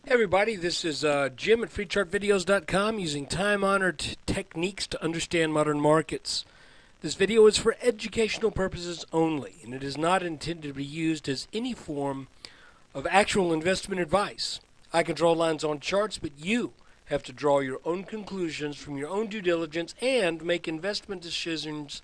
Hey everybody, this is Jim at FreeChartVideos.com using time-honored techniques to understand modern markets. This video is for educational purposes only, and it is not intended to be used as any form of actual investment advice. I can draw lines on charts, but you have to draw your own conclusions from your own due diligence and make investment decisions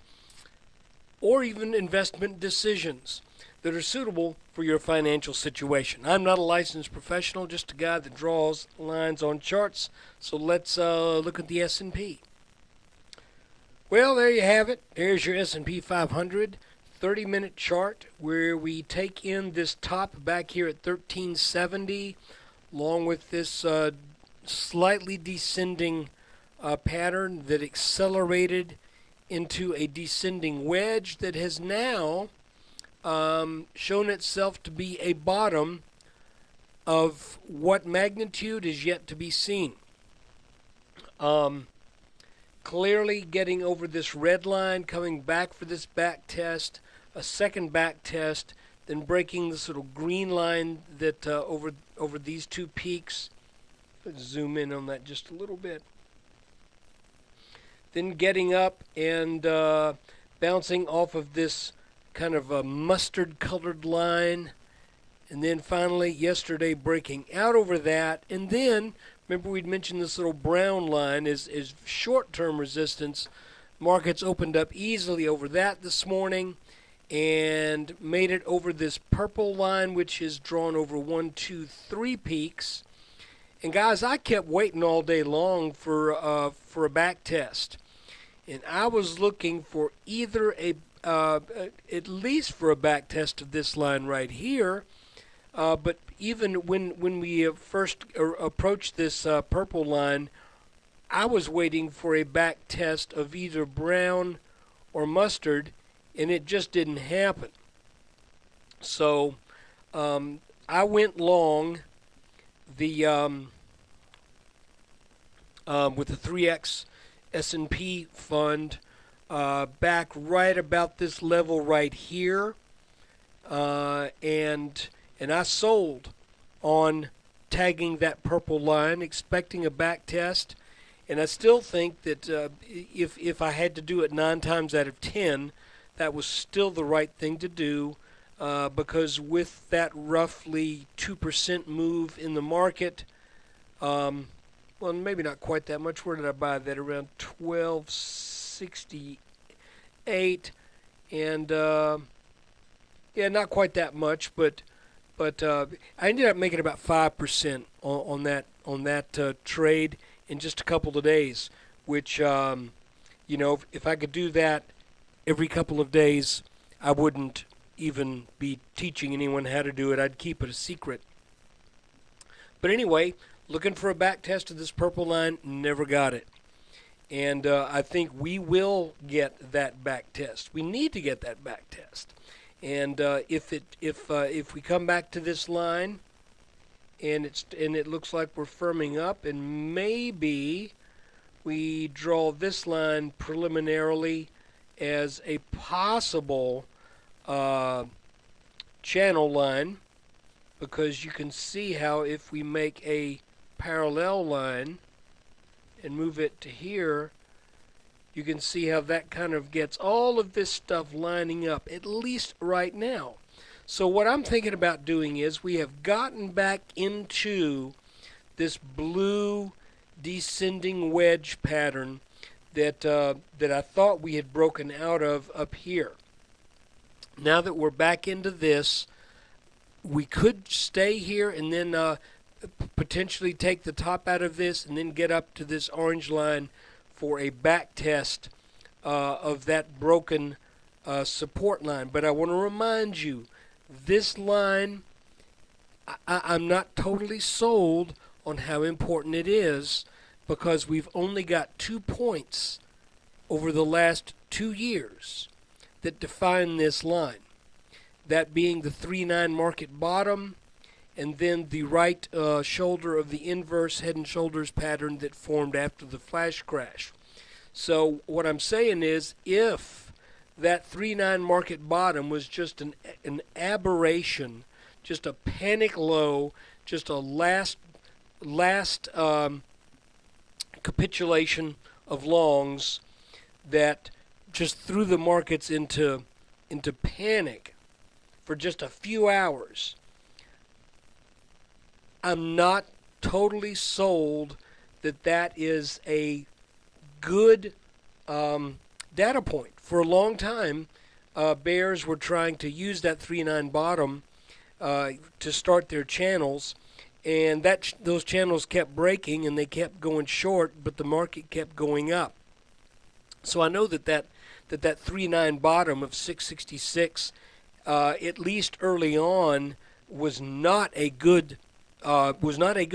or even investment decisions that are suitable for your financial situation. I'm not a licensed professional, just a guy that draws lines on charts. So let's look at the S&P. Well, there you have it. There's your S&P 500 30-minute chart where we take in this top back here at 1370 along with this slightly descending pattern that accelerated into a descending wedge that has now shown itself to be a bottom of what magnitude is yet to be seen. Clearly getting over this red line, coming back for this back test, a second back test, then breaking this little green line that over these two peaks. Let's zoom in on that just a little bit. Then getting up and bouncing off of this kind of a mustard colored line, and then finally yesterday breaking out over that, and then remember we'd mentioned this little brown line is short-term resistance. Markets opened up easily over that this morning and made it over this purple line, which is drawn over 1, 2, 3 peaks. And guys, I kept waiting all day long for a back test, and I was looking for either at least for a back test of this line right here, but even when we first approached this purple line, I was waiting for a back test of either brown or mustard, and it just didn't happen. So I went long the with the 3X S&P fund back right about this level right here, and I sold on tagging that purple line, expecting a back test. And I still think that if I had to do it 9 times out of 10, that was still the right thing to do, because with that roughly 2% move in the market, well, maybe not quite that much. Where did I buy that? Around 1268, and yeah, not quite that much, but I ended up making about 5% on that trade in just a couple of days, which you know, if I could do that every couple of days, I wouldn't even be teaching anyone how to do it. I'd keep it a secret. But anyway, looking for a back test of this purple line, never got it. And I think we will get that back test. We need to get that back test. And if we come back to this line, and it looks like we're firming up, and maybe we draw this line preliminarily as a possible channel line, because you can see how if we make a parallel line and move it to here, you can see how that kind of gets all of this stuff lining up, at least right now. So what I'm thinking about doing is we have gotten back into this blue descending wedge pattern that I thought we had broken out of up here. Now that we're back into this, we could stay here and then potentially take the top out of this and then get up to this orange line for a back test of that broken support line. But I want to remind you, this line, I'm not totally sold on how important it is, because we've only got 2 points over the last 2 years that define this line. That being the 3.9 market bottom, and then the right shoulder of the inverse head and shoulders pattern that formed after the flash crash. So what I'm saying is, if that 3.9 market bottom was just an aberration, just a panic low, just a last last capitulation of longs that just threw the markets into panic for just a few hours. I'm not totally sold that that is a good data point. For a long time, bears were trying to use that 3.9 bottom to start their channels, and those channels kept breaking and they kept going short, but the market kept going up. So I know that 3.9 bottom of 666, at least early on, was not a good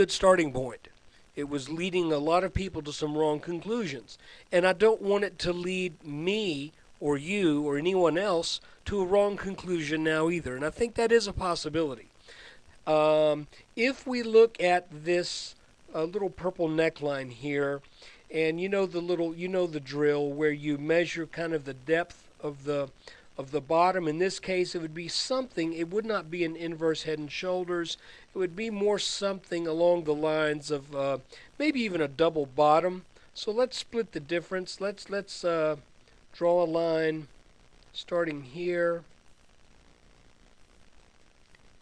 starting point. It was leading a lot of people to some wrong conclusions, and I don't want it to lead me or you or anyone else to a wrong conclusion now either. And I think that is a possibility. If we look at this little purple neckline here, and you know the drill where you measure kind of the depth of the bottom. In this case, it would be something. It would not be an inverse head and shoulders. It would be more something along the lines of maybe even a double bottom. So let's split the difference. Let's draw a line starting here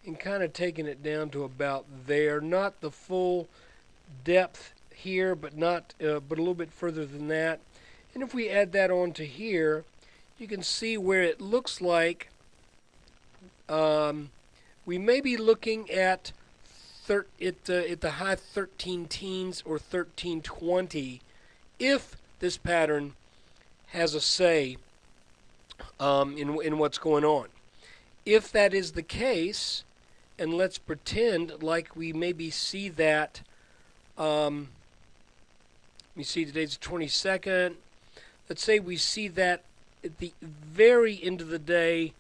and kind of taking it down to about there. Not the full depth here, but a little bit further than that. And if we add that on to here, you can see where it looks like we may be looking at the high 13 teens or 1320 if this pattern has a say in what's going on. If that is the case, and let's pretend like we maybe see that, let me see, today's the 22nd. Let's say we see that at the very end of the day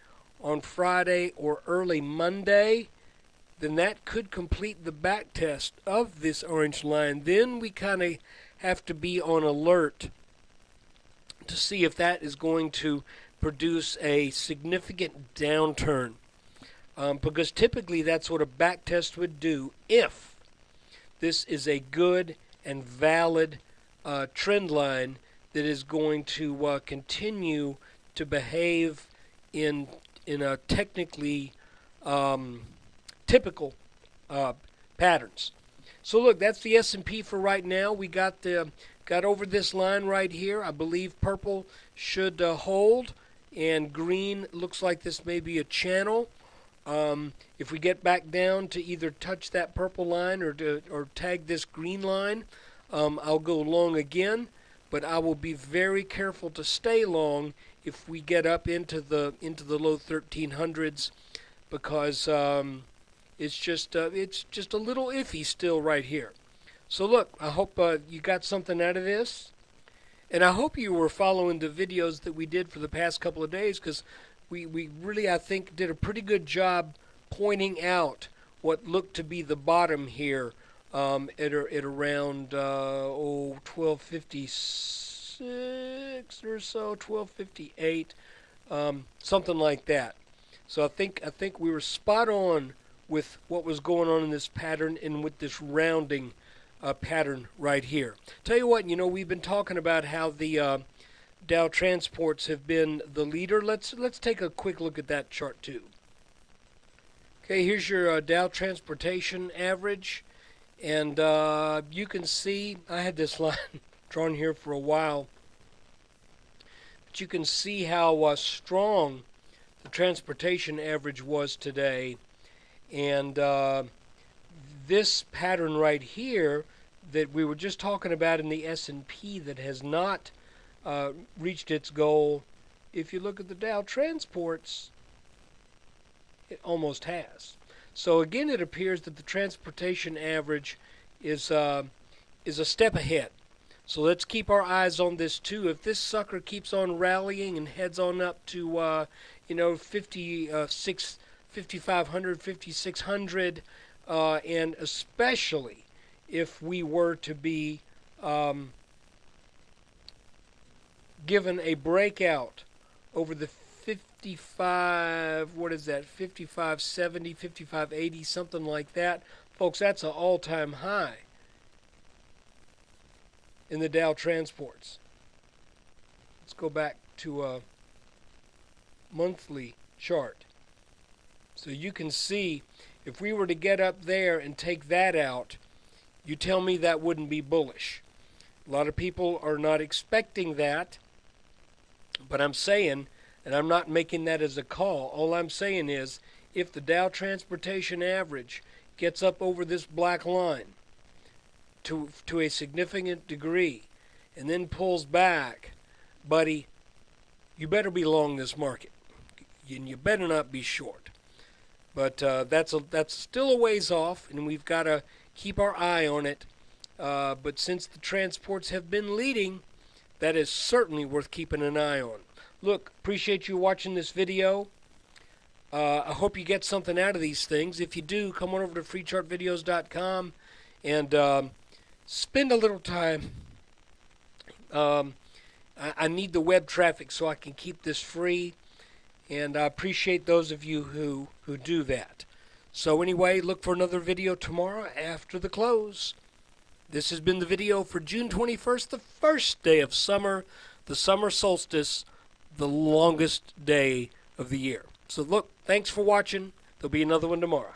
on Friday or early Monday, then that could complete the back test of this orange line. Then we kind of have to be on alert to see if that is going to produce a significant downturn. Because typically that's what a back test would do if this is a good and valid trend line that is going to continue to behave in a technically typical patterns. So look, that's the S&P for right now. We got over this line right here. I believe purple should hold, and green looks like this may be a channel. If we get back down to either touch that purple line or tag this green line, I'll go long again. But I will be very careful to stay long if we get up into the low 1300s, because it's just a little iffy still right here. So look, I hope you got something out of this, and I hope you were following the videos that we did for the past couple of days, because we really, I think, did a pretty good job pointing out what looked to be the bottom here. At around 1256 or so, 1258, something like that. So I think we were spot on with what was going on in this pattern and with this rounding pattern right here. Tell you what, we've been talking about how the Dow Transports have been the leader. Let's take a quick look at that chart too. Okay, here's your Dow Transportation Average. And you can see, I had this line drawn here for a while, but you can see how strong the transportation average was today. And this pattern right here that we were just talking about in the S&P that has not reached its goal, if you look at the Dow Transports, it almost has. So again, it appears that the transportation average is a step ahead. So let's keep our eyes on this too. If this sucker keeps on rallying and heads on up to 5,500, 5,600, and especially if we were to be given a breakout over the 55, what is that, 5570, 5580, something like that. Folks, that's an all-time high. in the Dow Transports. Let's go back to a monthly chart. So you can see if we were to get up there and take that out, you tell me that wouldn't be bullish. A lot of people are not expecting that, but I'm saying, and I'm not making that as a call, all I'm saying is if the Dow Transportation Average gets up over this black line to a significant degree and then pulls back, buddy, you better be long this market, and you better not be short. But that's still a ways off, and we've got to keep our eye on it. But since the transports have been leading, that is certainly worth keeping an eye on. Look, appreciate you watching this video. I hope you get something out of these things. If you do, come on over to freechartvideos.com and spend a little time. I need the web traffic so I can keep this free, and I appreciate those of you who do that. So anyway, look for another video tomorrow after the close. This has been the video for June 21st, the first day of summer, the summer solstice, the longest day of the year. So look, thanks for watching. There'll be another one tomorrow.